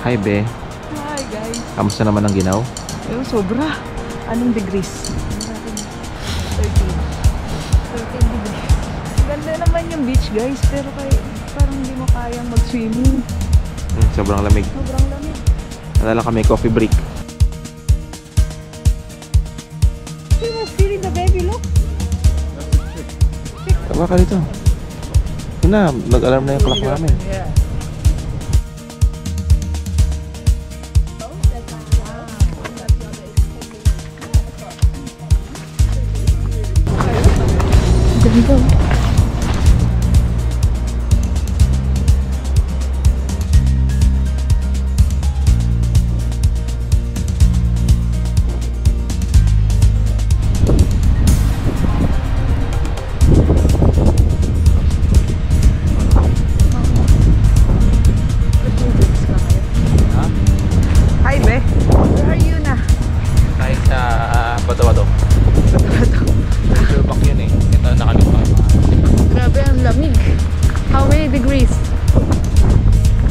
Hi, Be. Hi, guys. Kamusta naman ang ginaw? Ayun, sobra. Anong degrees? 13 degrees. Ganda naman yung beach, guys. Pero parang hindi mo kayang mag-swimming. Sobrang lamig. Sobrang lamig. Nadala kami coffee break. You were feeling the baby, look. Tawa ka dito. Yun na, nag-alarm na yung clock namin. Yeah. Ganda. Hi, Be. Where are you na? Kahit sa Batawato. Silverbak yun eh. Ito nakalimutan. Grabe ang lamig. How many degrees?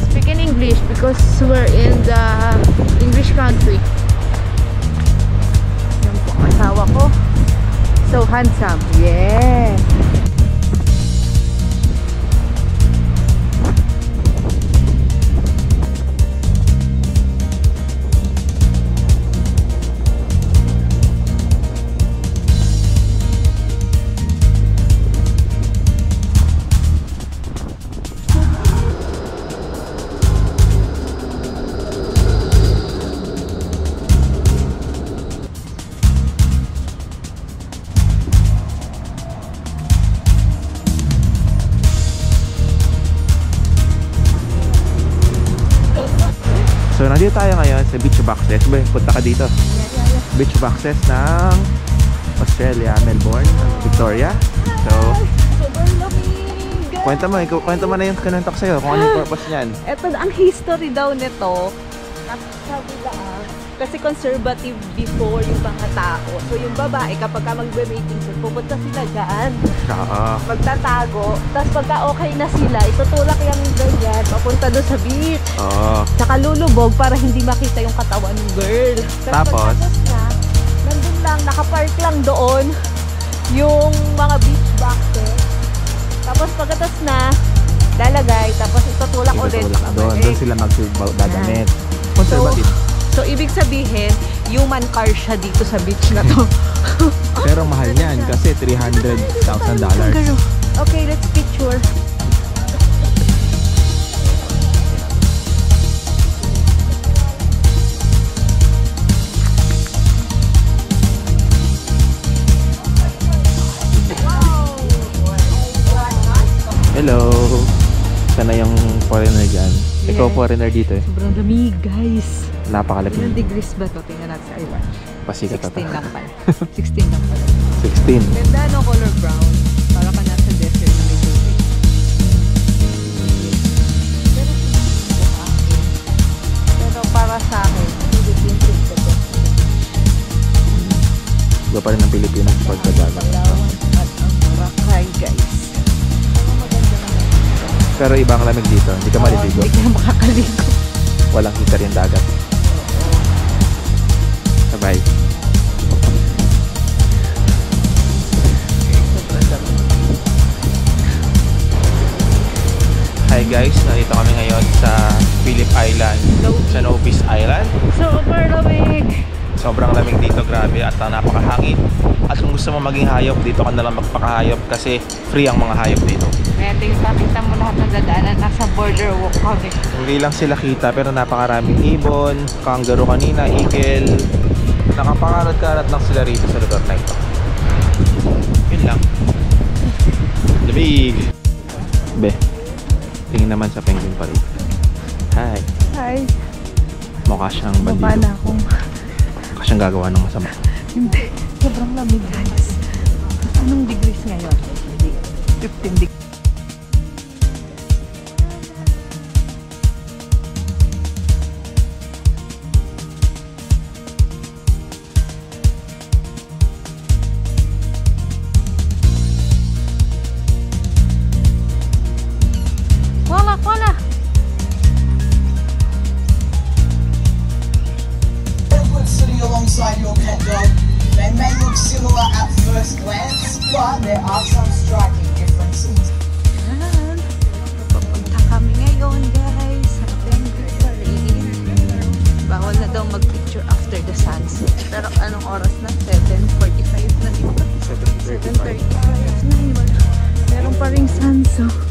Speak in English because we're in the English country. Yan po ang asawa ko. So handsome. Yeah. So, nandito tayo ngayon sa beach boxes. Punta ka dito. Beach boxes ng Australia, Melbourne, Victoria. So, Sobrang lamig. kwento mo na yung kanantok sa'yo kung ano yung purpose niyan. Ito, ang history daw nito, sabi kasi conservative before yung mga tao. So yung babae, kapag ka magbe-mating sila, pupunta sila dyan. Magtatago. Tapos pagka okay na sila, itutulak yung ganyan, papunta doon sa beach. Tsaka lulubog para hindi makita yung katawan ng girl. Tapos na, nandun lang, nakapark lang doon yung mga beach boxes. Tapos pagkatas na, lalagay, tapos itutulak ulit. Doon sila magdadamit. Conservative. So, ibig sabihin, human car siya dito sa beach na to. Pero mahal niyan kasi $300,000. Okay, let's picture. Hello. Sana yung foreigner dyan. Ikaw foreigner dito eh. Sobrang lamig, guys. Napakalamig. Ilang degrees ba ito? Tingnan natin sa iwan. Pasikat 16 lang pala. 16 lang pala. 16. Ganda, no? Color brown. Para ka nasa desert na may tubig. Pero para sa akin, Philippines is the best. Iba pa rin ang Pilipinas pagkadagat. Palawan at ang Boracay, guys. Maganda naman. Pero ibang lamig dito. Hindi ka maliligo. Hindi ka makakaligo. Walang heater yung dagat. Sabay. Hi guys, nandito kami ngayon sa Phillip Island, sa Nobis Island. Super lamig! Sobrang lamig dito, grabe, at napakahangin. At kung gusto mo maging hayop, dito ka nalang magpakahayop kasi free ang mga hayop dito. Kaya tingnan mo lahat ng dadaanan, nasa border walk kami. Hindi lang sila kita pero napakaraming ibon, kangaroo kanina, eagle. Nakapangarad-karad lang sila rito sa lugar na ito. Yun lang. Lamig! Be, tingin naman sa penguin pa rito. Hi! Hi! Mukha siyang bandido. Mukha na akong... Mukha siyang gagawa ng masama. Hindi. Sobrang lamig, guys. Anong degrees ngayon? 15 degrees. first glance, but there are some striking differences. Yan. Papunta kami ngayon guys sa Penguin Parade. Bawal na daw mag-picture after the sunset. Pero anong oras na? 7:45 na, di ba? 7:35 na yun. Meron pa ring sunset.